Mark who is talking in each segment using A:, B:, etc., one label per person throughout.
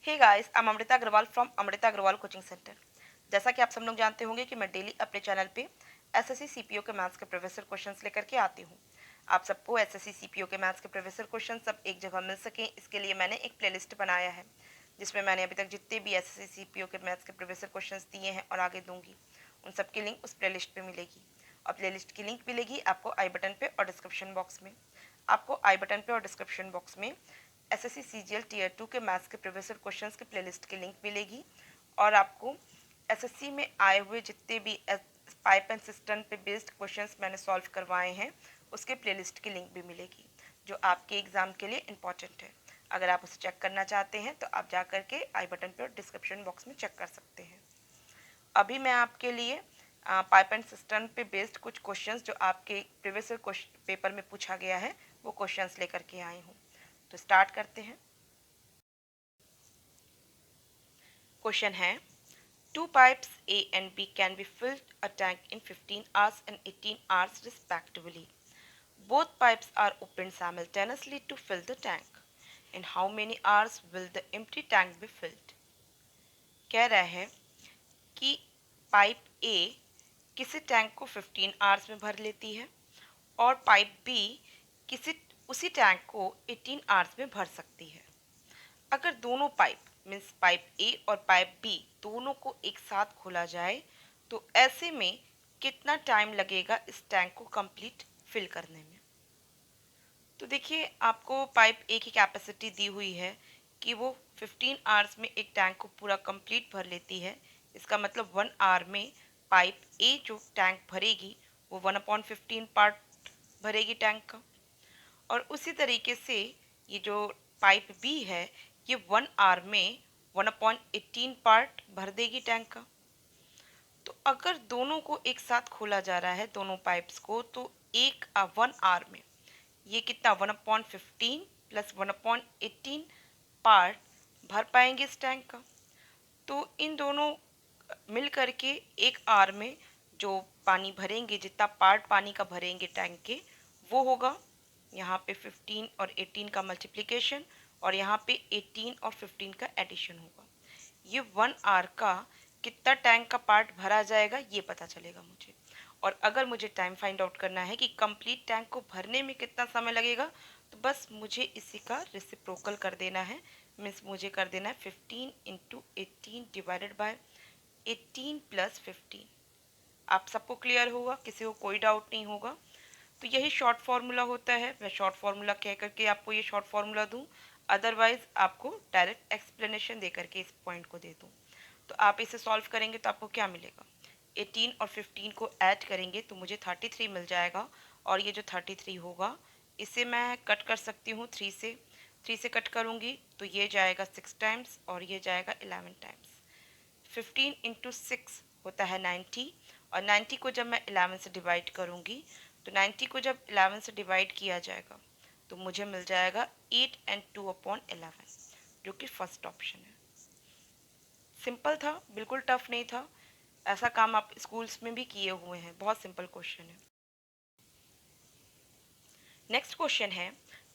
A: Hey guys, I am Amrita Agarwal from Amrita Agarwal coaching centre. जैसा कि आप सब लोग जानते होंगे कि मैं डेली अपने चैनल पे एसएससी सीपीओ के मैथ्स के प्रोफेसर क्वेश्चंस लेकर के आती हूँ। आप सबको एसएससी सीपीओ के मैथ्स के प्रोफेसर क्वेश्चन सब एक जगह मिल सकें, इसके लिए मैंने एक प्लेलिस्ट बनाया है जिसमें मैंने अभी तक जितने भी एसएससी सीपीओ के मैथ्स के प्रोफेसर क्वेश्चंस दिए हैं और आगे दूंगी, उन सब की लिंक उस प्लेलिस्ट पे मिलेगी। और प्लेलिस्ट की लिंक मिलेगी आपको आई बटन पे और डिस्क्रिप्शन बॉक्स में। आपको आई बटन पे और डिस्क्रिप्शन बॉक्स में एसएससी सीजीएल टीयर 2 के मैथ्स के प्रीवियस क्वेश्चंस के प्लेलिस्ट की लिंक मिलेगी और आपको एसएससी में आए हुए जितने भी पाइप एंड सिस्टम पे बेस्ड क्वेश्चंस मैंने सॉल्व करवाए हैं उसके प्लेलिस्ट की लिंक भी मिलेगी, जो आपके एग्जाम के लिए इम्पॉर्टेंट है। अगर आप उसे चेक करना चाहते हैं तो आप जा करके आई बटन पे और डिस्क्रिप्शन बॉक्स में चेक कर सकते हैं। अभी मैं आपके लिए पाइप एंड सिस्टम पे बेस्ड कुछ क्वेश्चंस जो आपके प्रीवियस पेपर में पूछा गया है वो क्वेश्चंस लेकर के आई हूँ। तो स्टार्ट करते हैं। क्वेश्चन है, two pipes A and B can be filled a tank in 15 hours and 18 hours respectively. Both pipes are opened simultaneously to fill the tank. In how many hours will the empty tank be filled? कह रहा है कि pipe A किसी tank को 15 hours में भर लेती है और पाइप B किसी उसी टैंक को 18 आवर्स में भर सकती है। अगर दोनों पाइप मीन्स पाइप ए और पाइप बी दोनों को एक साथ खोला जाए तो ऐसे में कितना टाइम लगेगा इस टैंक को कंप्लीट फिल करने में। तो देखिए, आपको पाइप ए की कैपेसिटी दी हुई है कि वो 15 आवर्स में एक टैंक को पूरा कंप्लीट भर लेती है। इसका मतलब 1 आवर में पाइप ए जो टैंक भरेगी वो 1/15 पार्ट भरेगी टैंक का। और उसी तरीके से ये जो पाइप बी है ये 1 आवर में 1/18 पार्ट भर देगी टैंक का। तो अगर दोनों को एक साथ खोला जा रहा है दोनों पाइप्स को तो 1 आवर में ये कितना 1/15 प्लस 1/18 पार्ट भर पाएंगे इस टैंक का। तो इन दोनों मिल करके 1 आवर में जो पानी भरेंगे, जितना पार्ट पानी का भरेंगे टैंक के, वो होगा यहाँ पे 15 और 18 का मल्टीप्लिकेशन और यहाँ पे 18 और 15 का एडिशन होगा। ये 1 आवर का कितना टैंक का पार्ट भरा जाएगा ये पता चलेगा मुझे। और अगर मुझे टाइम फाइंड आउट करना है कि कंप्लीट टैंक को भरने में कितना समय लगेगा तो बस मुझे इसी का रेसिप्रोकल कर देना है। मीन्स मुझे कर देना है 15 इंटू 18 डिवाइडेड बाय 18 प्लस 15। आप सबको क्लियर होगा, किसी को कोई डाउट नहीं होगा। तो यही शॉर्ट फार्मूला होता है। मैं शॉर्ट फार्मूला कह करके आपको ये शॉर्ट फार्मूला दूं, अदरवाइज आपको डायरेक्ट एक्सप्लेनेशन दे करके इस पॉइंट को दे दूं। तो आप इसे सॉल्व करेंगे तो आपको क्या मिलेगा, 18 और 15 को ऐड करेंगे तो मुझे 33 मिल जाएगा। और ये जो 33 होगा इसे मैं कट कर सकती हूँ 3 से कट करूँगी तो ये जाएगा 6 टाइम्स और ये जाएगा 11 टाइम्स। 15 इंटू 6 होता है 90 और 90 को जब मैं 11 से डिवाइड करूँगी तो 90 को जब 11 से डिवाइड किया जाएगा तो मुझे मिल जाएगा 8 and 2/11, जो कि फर्स्ट ऑप्शन है। सिंपल था, बिल्कुल टफ नहीं था। ऐसा काम आप स्कूल्स में भी किए हुए हैं, बहुत सिंपल क्वेश्चन है। नेक्स्ट क्वेश्चन है,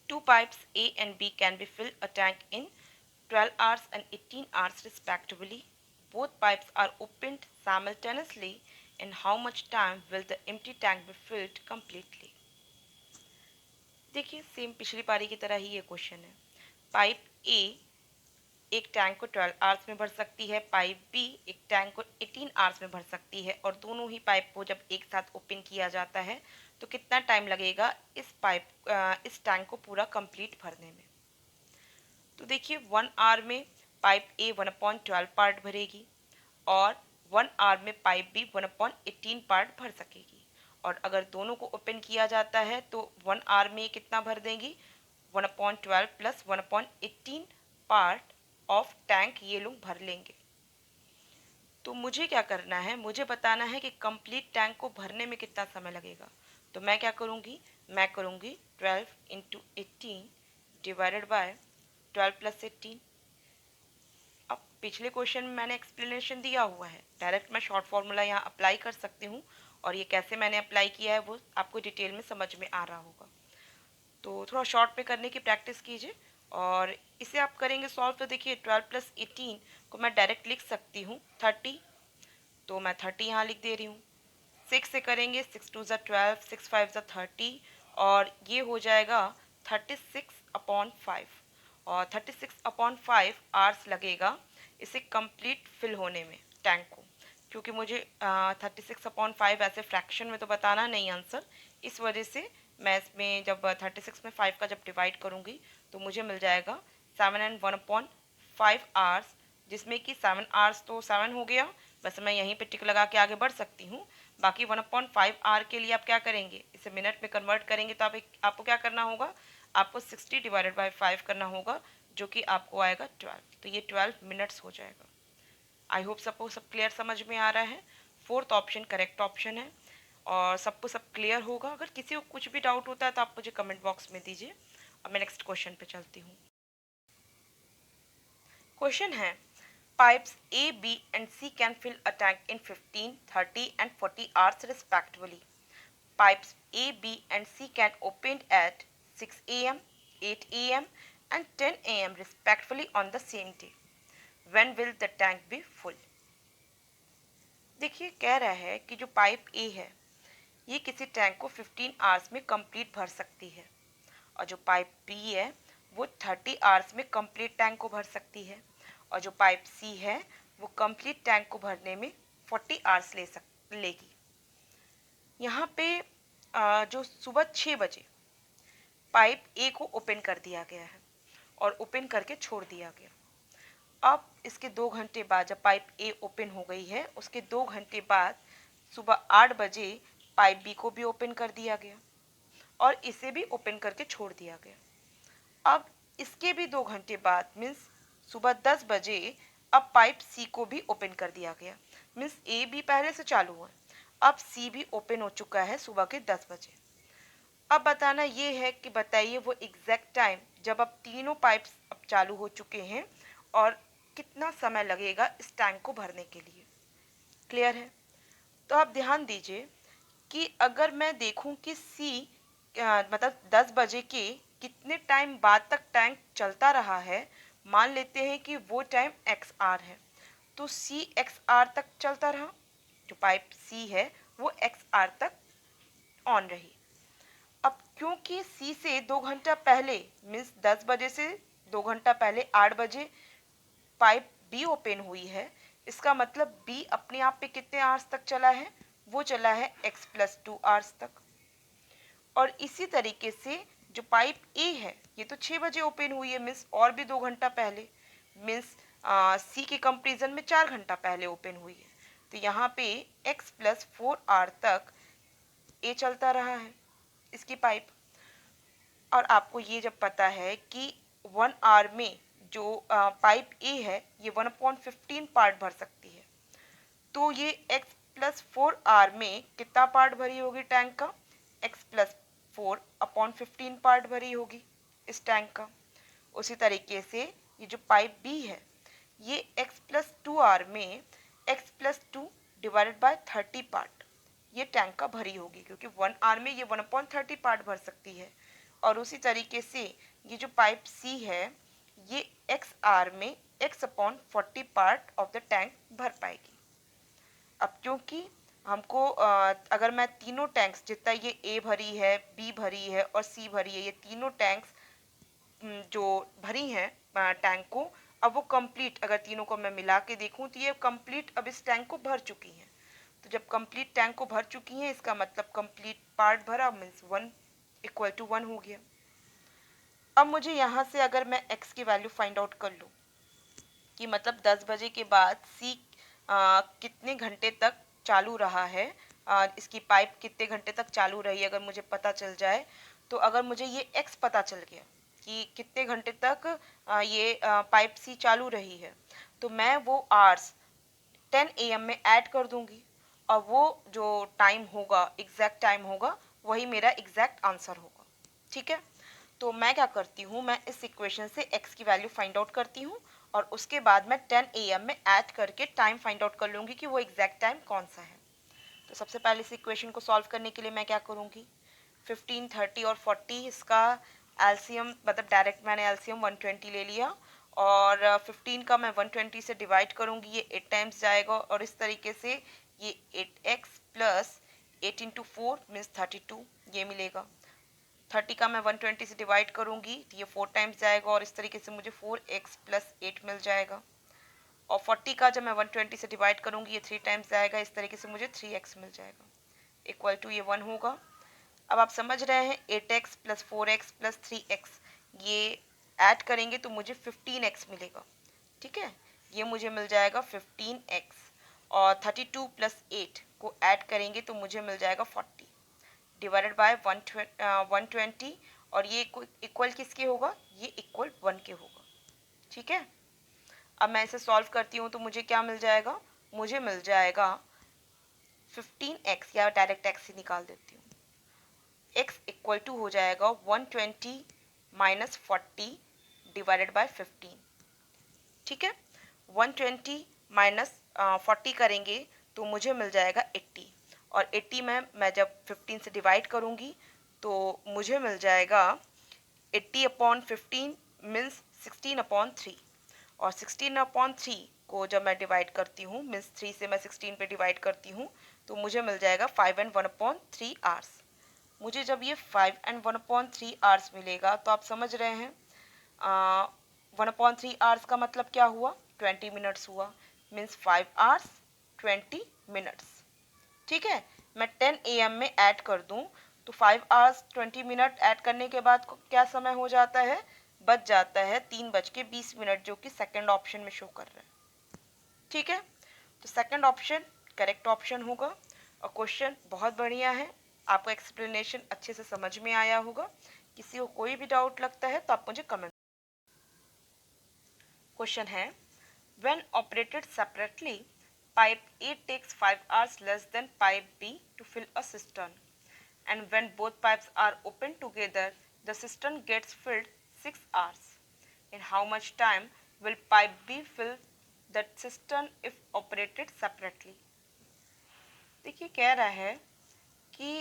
A: two pipes A and B can be fill a tank in 12 hours and 18 hours respectively. Both pipes are opened simultaneously. In how much time will the empty tank be filled completely? देखिए, same पिछली पारी की तरह ही ये question है। Pipe ए एक tank को 12 hours में भर सकती है, पाइप बी एक टैंक को 18 आवर्स में भर सकती है और दोनों ही पाइप को जब एक साथ ओपन किया जाता है तो कितना टाइम लगेगा इस टैंक को पूरा कंप्लीट भरने में। तो देखिए, 1 आवर में पाइप ए 1/12 पार्ट भरेगी और 1 आवर में पाइप बी 1/18 पार्ट भर सकेगी। और अगर दोनों को ओपन किया जाता है तो 1 आवर में कितना भर देंगी, 1/12 प्लस 1/18 पार्ट ऑफ टैंक ये लोग भर लेंगे। तो मुझे क्या करना है, मुझे बताना है कि कंप्लीट टैंक को भरने में कितना समय लगेगा। तो मैं क्या करूँगी, मैं करूँगी 12 इंटू 18 डिवाइडेड बाय 12 प्लस 18। अब पिछले क्वेश्चन में मैंने एक्सप्लेनेशन दिया हुआ है, डायरेक्ट मैं शॉर्ट फार्मूला यहाँ अप्लाई कर सकती हूँ और ये कैसे मैंने अप्लाई किया है वो आपको डिटेल में समझ में आ रहा होगा। तो थोड़ा शॉर्ट में करने की प्रैक्टिस कीजिए और इसे आप करेंगे सॉल्व तो देखिए 12 + 18 को मैं डायरेक्ट लिख सकती हूँ 30, तो मैं 30 यहाँ लिख दे रही हूँ। 6 से करेंगे 6 2 ज़ा 12, 6 5 ज़ा 30 और ये हो जाएगा 36/5 और 36/5 आवर्स लगेगा इसे कंप्लीट फिल होने में टैंक को, क्योंकि मुझे 36/5 ऐसे फ्रैक्शन में तो बताना नहीं आंसर, इस वजह से मैं इसमें जब 36 में 5 का जब डिवाइड करूँगी तो मुझे मिल जाएगा 7 and 1/5 आवर्स, जिसमें कि 7 आवर्स तो 7 हो गया, वैसे मैं यहीं पे टिक लगा के आगे बढ़ सकती हूँ। बाकी 1/5 आवर के लिए आप क्या करेंगे, इसे मिनट में कन्वर्ट करेंगे तो आपको क्या करना होगा, आपको 60 डिवाइडेड बाय 5 करना होगा, जो कि आपको आएगा 12, तो ये 12 मिनट्स हो जाएगा। आई होप सबको सब क्लियर समझ में आ रहा है। फोर्थ ऑप्शन करेक्ट ऑप्शन है और सबको सब क्लियर होगा। अगर किसी को कुछ भी डाउट होता है तो आप मुझे कमेंट बॉक्स में दीजिए और मैं नेक्स्ट क्वेश्चन पे चलती हूँ। क्वेश्चन है pipes A, B and C can fill a tank in 15, 30 and 40 hours respectively. Pipes A, B and C can open at 6 a.m., 8 a.m. and 10 a.m. respectively on the same day. When will the tank be full? देखिए कह रहा है कि जो pipe ए है ये किसी tank को 15 आवर्स में कंप्लीट भर सकती है और जो पाइप बी है वो 30 आवर्स में कंप्लीट टैंक को भर सकती है और जो पाइप सी है वो कंप्लीट टैंक को भरने में 40 आवर्स लेगी। यहाँ पे जो सुबह 6 बजे पाइप ए को ओपन कर दिया गया है और ओपन करके छोड़ दिया गया। अब इसके 2 घंटे बाद जब पाइप ए ओपन हो गई है उसके 2 घंटे बाद सुबह 8 बजे पाइप बी को भी ओपन कर दिया गया और इसे भी ओपन करके छोड़ दिया गया। अब इसके भी 2 घंटे बाद मीन्स सुबह 10 बजे अब पाइप सी को भी ओपन कर दिया गया। मीन्स ए भी पहले से चालू हुआ, अब सी भी ओपन हो चुका है सुबह के 10 बजे। अब बताना ये है कि बताइए वो एग्जैक्ट टाइम जब अब तीनों पाइप्स अब चालू हो चुके हैं और कितना समय लगेगा इस टैंक को भरने के लिए। क्लियर है? तो आप ध्यान दीजिए कि अगर मैं देखूं कि सी मतलब 10 बजे के कितने टाइम बाद तक टैंक चलता रहा है, मान लेते हैं कि वो टाइम एक्स आर है, तो सी एक्स आर तक चलता रहा, जो पाइप सी है वो एक्स आर तक ऑन रही। अब क्योंकि सी से 2 घंटा पहले मीन्स 10 बजे से 2 घंटा पहले 8 बजे पाइप बी ओपन हुई है, इसका मतलब बी अपने आप पे कितने आवर्स तक चला है, वो चला है x+2 आवर्स तक। और इसी तरीके से जो पाइप ए है ये तो 6 बजे ओपन हुई है मीन्स और भी 2 घंटा पहले, मीन्स सी के कंपेरिजन में 4 घंटा पहले ओपन हुई है, तो यहाँ पे x+4 आवर तक ए चलता रहा है इसकी पाइप। और आपको ये जब पता है कि 1 आवर में जो पाइप ए है ये 1/15 पार्ट भर सकती है, तो ये x+4 आवर में कितना पार्ट भरी होगी टैंक का, x+4/15 पार्ट भरी होगी इस टैंक का। उसी तरीके से ये जो पाइप बी है ये x+2 आवर में x+2 डिवाइडेड बाय 30 पार्ट ये टैंक का भरी होगी, क्योंकि 1 आवर में ये 1/30 पार्ट भर सकती है। और उसी तरीके से ये जो पाइप सी है ये x आर में x/40 part of the tank भर पाएगी। अब क्योंकि हमको अगर मैं तीनों टैंक्स जितना ये ए भरी है, बी भरी है और सी भरी है, ये तीनों टैंक्स जो भरी हैं टैंक को, अब वो कंप्लीट अगर तीनों को मैं मिला के देखूं तो ये कंप्लीट अब इस टैंक को भर चुकी हैं। तो जब कंप्लीट टैंक को भर चुकी हैं इसका मतलब कंप्लीट पार्ट भरा मीन्स 1 = 1 हो गया। अब मुझे यहाँ से अगर मैं x की वैल्यू फाइंड आउट कर लूँ कि मतलब 10 बजे के बाद सी कितने घंटे तक चालू रहा है, इसकी पाइप कितने घंटे तक चालू रही अगर मुझे पता चल जाए, तो अगर मुझे ये x पता चल गया कि कितने घंटे तक ये पाइप सी चालू रही है, तो मैं वो आवर्स 10 AM में ऐड कर दूंगी और वो जो टाइम होगा एग्जैक्ट टाइम होगा वही मेरा एग्जैक्ट आंसर होगा। ठीक है, तो मैं क्या करती हूँ, मैं इस इक्वेशन से x की वैल्यू फाइंड आउट करती हूँ और उसके बाद मैं 10 AM में ऐड करके टाइम फाइंड आउट कर लूँगी कि वो एग्जैक्ट टाइम कौन सा है। तो सबसे पहले इस इक्वेशन को सॉल्व करने के लिए मैं क्या करूँगी, 15, 30 और 40 इसका एलसीएम मतलब डायरेक्ट मैंने एलसीएम 120 ले लिया और 15 का मैं 120 से डिवाइड करूँगी, ये 8 टाइम्स जाएगा और इस तरीके से ये 8x प्लस 8 इंटू 4 मीन्स 32 ये मिलेगा। 30 का मैं 120 से डिवाइड करूँगी तो ये 4 टाइम्स जाएगा और इस तरीके से मुझे 4x प्लस 8 मिल जाएगा। और 40 का जब मैं 120 से डिवाइड करूँगी ये 3 टाइम्स जाएगा, इस तरीके से मुझे 3x मिल जाएगा इक्वल टू ये 1 होगा। अब आप समझ रहे हैं 8x plus 4x plus 3x ये ऐड करेंगे तो मुझे 15x मिलेगा। ठीक है, ये मुझे मिल जाएगा 15x और 32 प्लस 8 को ऐड करेंगे तो मुझे मिल जाएगा 40 डिवाइडेड बाय 120 और ये इक्वल किसके होगा, ये इक्वल 1 के होगा। ठीक है, अब मैं इसे सॉल्व करती हूँ तो मुझे क्या मिल जाएगा, मुझे मिल जाएगा 15x या डायरेक्ट x ही निकाल देती हूँ। x इक्वल टू हो जाएगा 120 माइनस 40 डिवाइडेड बाय 15। ठीक है, 120 माइनस 40 करेंगे तो मुझे मिल जाएगा 80 और 80 में मैं जब 15 से डिवाइड करूँगी तो मुझे मिल जाएगा 80 अपॉन 15 मीन्स 16 अपॉन 3 और 16 अपॉन 3 को जब मैं डिवाइड करती हूँ मीन्स 3 से मैं 16 पे डिवाइड करती हूँ तो मुझे मिल जाएगा 5 एंड 1 अपॉन 3 आवर्स। मुझे जब ये 5 एंड 1 अपॉन 3 आवर्स मिलेगा तो आप समझ रहे हैं 1/3 आवर्स का मतलब क्या हुआ, 20 मिनट्स हुआ, मीन्स 5 आवर्स 20 मिनट्स। ठीक है, मैं 10 AM में ऐड कर दूं तो 5 आवर्स 20 मिनट ऐड करने के बाद क्या समय हो जाता है, बच जाता है 3:20 जो कि सेकंड ऑप्शन में शो कर रहा है। ठीक है, तो सेकंड ऑप्शन करेक्ट ऑप्शन होगा और क्वेश्चन बहुत बढ़िया है, आपको एक्सप्लेनेशन अच्छे से समझ में आया होगा। किसी को कोई भी डाउट लगता है तो आप मुझे कमेंट। क्वेश्चन है when operated separately pipe A takes 5 hours less than pipe B to fill a cistern and when both pipes are opened together the cistern gets filled 6 hours. In how much time will pipe B fill that cistern if operated separately? देखिए कह रहा है कि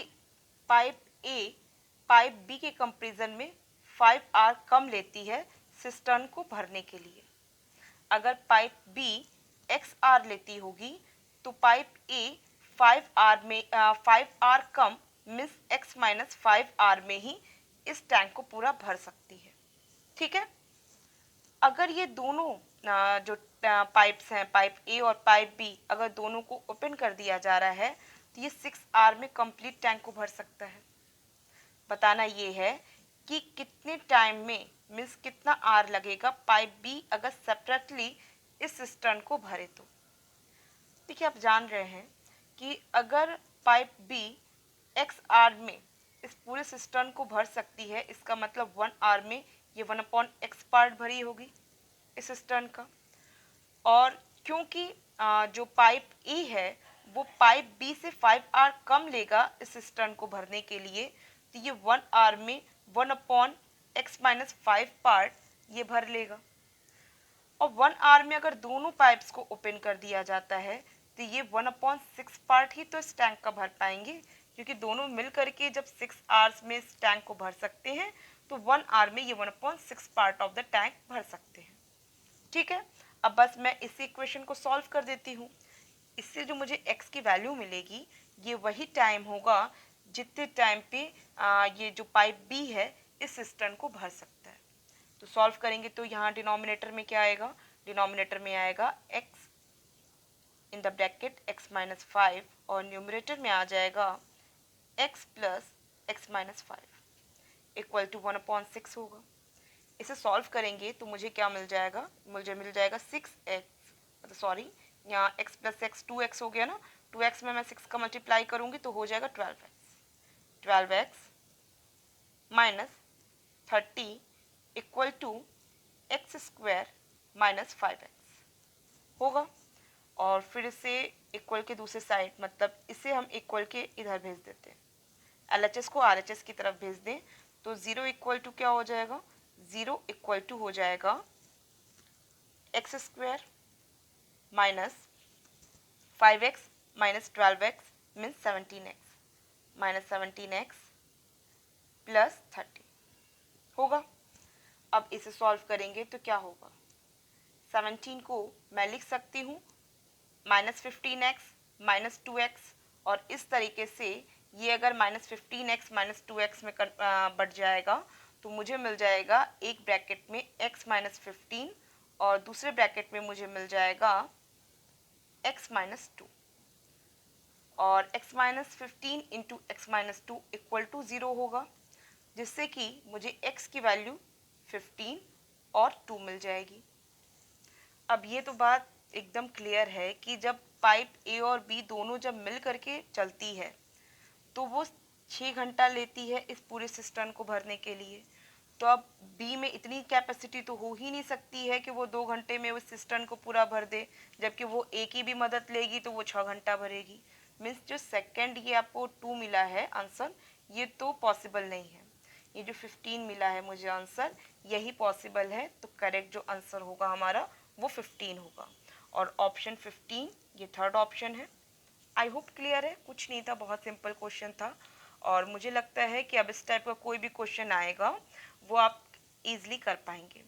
A: pipe ए pipe B के comparison में 5 our कम लेती है cistern को भरने के लिए। अगर पाइप बी एक्स आर लेती होगी तो पाइप ए 5 आर कम मीन्स एक्स माइनस 5 आर में ही इस टैंक को पूरा भर सकती है। ठीक है, अगर ये दोनों जो पाइप्स हैं पाइप ए और पाइप बी अगर दोनों को ओपन कर दिया जा रहा है तो ये 6 आवर में कंप्लीट टैंक को भर सकता है। बताना ये है कि कितने टाइम में मीन्स कितना आर लगेगा पाइप बी अगर सेपरेटली इस सिस्टर्न को भरे तो। देखिए आप जान रहे हैं कि अगर पाइप बी एक्स आर में इस पूरे सिस्टर्न को भर सकती है इसका मतलब 1 आर में ये 1/x पार्ट भरी होगी इस सिस्टर्न का। और क्योंकि जो पाइप ए है वो पाइप बी से 5 आर कम लेगा इस सिस्टर्न को भरने के लिए तो ये 1 आर में 1/x-5 पार्ट ये भर लेगा। और 1 आर में अगर दोनों पाइप्स को ओपन कर दिया जाता है तो ये 1/6 पार्ट ही तो इस टैंक का भर पाएंगे क्योंकि दोनों मिल करके जब 6 आवर्स में इस टैंक को भर सकते हैं तो 1 आवर में ये 1/6 पार्ट ऑफ द टैंक भर सकते हैं। ठीक है, अब बस मैं इसी इक्वेशन को सॉल्व कर देती हूँ। इससे जो मुझे x की वैल्यू मिलेगी ये वही टाइम होगा जितने टाइम पे ये जो पाइप बी है इस सिस्टर्न को भर सकता है। तो सॉल्व करेंगे तो यहाँ डिनोमिनेटर में क्या आएगा, डिनोमिनेटर में आएगा x in the bracket x-5 और न्यूमरेटर में आ जाएगा x plus x-5 equal to 1/6 होगा। इसे सॉल्व करेंगे तो मुझे क्या मिल जाएगा, मुझे मिल जाएगा 6x मतलब सॉरी यहाँ x प्लस एक्स 2x हो गया ना, 2x में मैं 6 का मल्टीप्लाई करूँगी तो हो जाएगा 12x minus 30 equal to x² minus 5x होगा। और फिर इसे इक्वल के दूसरे साइड मतलब इसे हम इक्वल के इधर भेज देते हैं, LHS को RHS की तरफ भेज दें तो 0 इक्वल टू क्या हो जाएगा, 0 इक्वल टू हो जाएगा x² minus 5x minus 12x means 17x minus 17x plus 30 होगा। अब इसे सॉल्व करेंगे तो क्या होगा, 17 को मैं लिख सकती हूँ -15x -2x, और इस तरीके से ये अगर -15x -2x में बढ़ जाएगा तो मुझे मिल जाएगा एक ब्रैकेट में x -15 और दूसरे ब्रैकेट में मुझे मिल जाएगा x -2, और x -15 into x -2 equal to 0 होगा, जिससे कि मुझे x की वैल्यू 15 और 2 मिल जाएगी। अब ये तो बात एकदम क्लियर है कि जब पाइप ए और बी दोनों जब मिल करके चलती है तो वो 6 घंटा लेती है इस पूरे सिस्टम को भरने के लिए। तो अब बी में इतनी कैपेसिटी तो हो ही नहीं सकती है कि वो 2 घंटे में उस सिस्टम को पूरा भर दे, जबकि वो ए की भी मदद लेगी तो वो 6 घंटा भरेगी। मीन्स जो सेकंड ये आपको 2 मिला है आंसर, ये तो पॉसिबल नहीं है। ये जो 15 मिला है मुझे आंसर, यही पॉसिबल है। तो करेक्ट जो आंसर होगा हमारा वो 15 होगा, और ऑप्शन 15 ये थर्ड ऑप्शन है। आई होप क्लियर है, कुछ नहीं था, बहुत सिंपल क्वेश्चन था। और मुझे लगता है कि अब इस टाइप का कोई भी क्वेश्चन आएगा वो आप इजीली कर पाएंगे।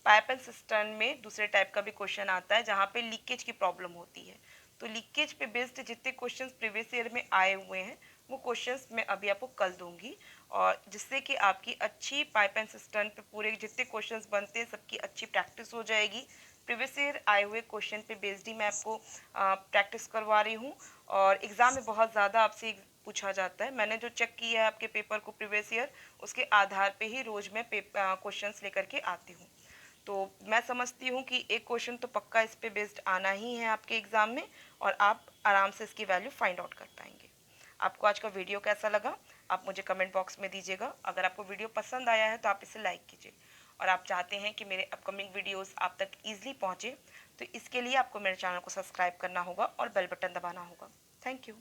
A: पाइप एंड सिस्टम में दूसरे टाइप का भी क्वेश्चन आता है जहाँ पे लीकेज की प्रॉब्लम होती है। तो लीकेज पे बेस्ड जितने क्वेश्चंस प्रीवियस ईयर में आए हुए हैं वो क्वेश्चंस मैं अभी आपको कल दूंगी, और जिससे कि आपकी अच्छी पाइप एंड सिस्टम पे पूरे जितने क्वेश्चंस बनते हैं सबकी अच्छी प्रैक्टिस हो जाएगी। प्रीवियस ईयर आए हुए क्वेश्चन पे बेस्ड ही मैं आपको प्रैक्टिस करवा रही हूँ, और एग्ज़ाम में बहुत ज़्यादा आपसे पूछा जाता है। मैंने जो चेक किया है आपके पेपर को प्रीवियस ईयर, उसके आधार पे ही रोज़ मैं क्वेश्चंस लेकर के आती हूँ। तो मैं समझती हूँ कि एक क्वेश्चन तो पक्का इस पे बेस्ड आना ही है आपके एग्ज़ाम में, और आप आराम से इसकी वैल्यू फाइंड आउट कर पाएंगे। आपको आज का वीडियो कैसा लगा आप मुझे कमेंट बॉक्स में दीजिएगा। अगर आपको वीडियो पसंद आया है तो आप इसे लाइक कीजिए, और आप चाहते हैं कि मेरे अपकमिंग वीडियोस आप तक ईजिली पहुँचे तो इसके लिए आपको मेरे चैनल को सब्सक्राइब करना होगा और बेल बटन दबाना होगा। Thank you.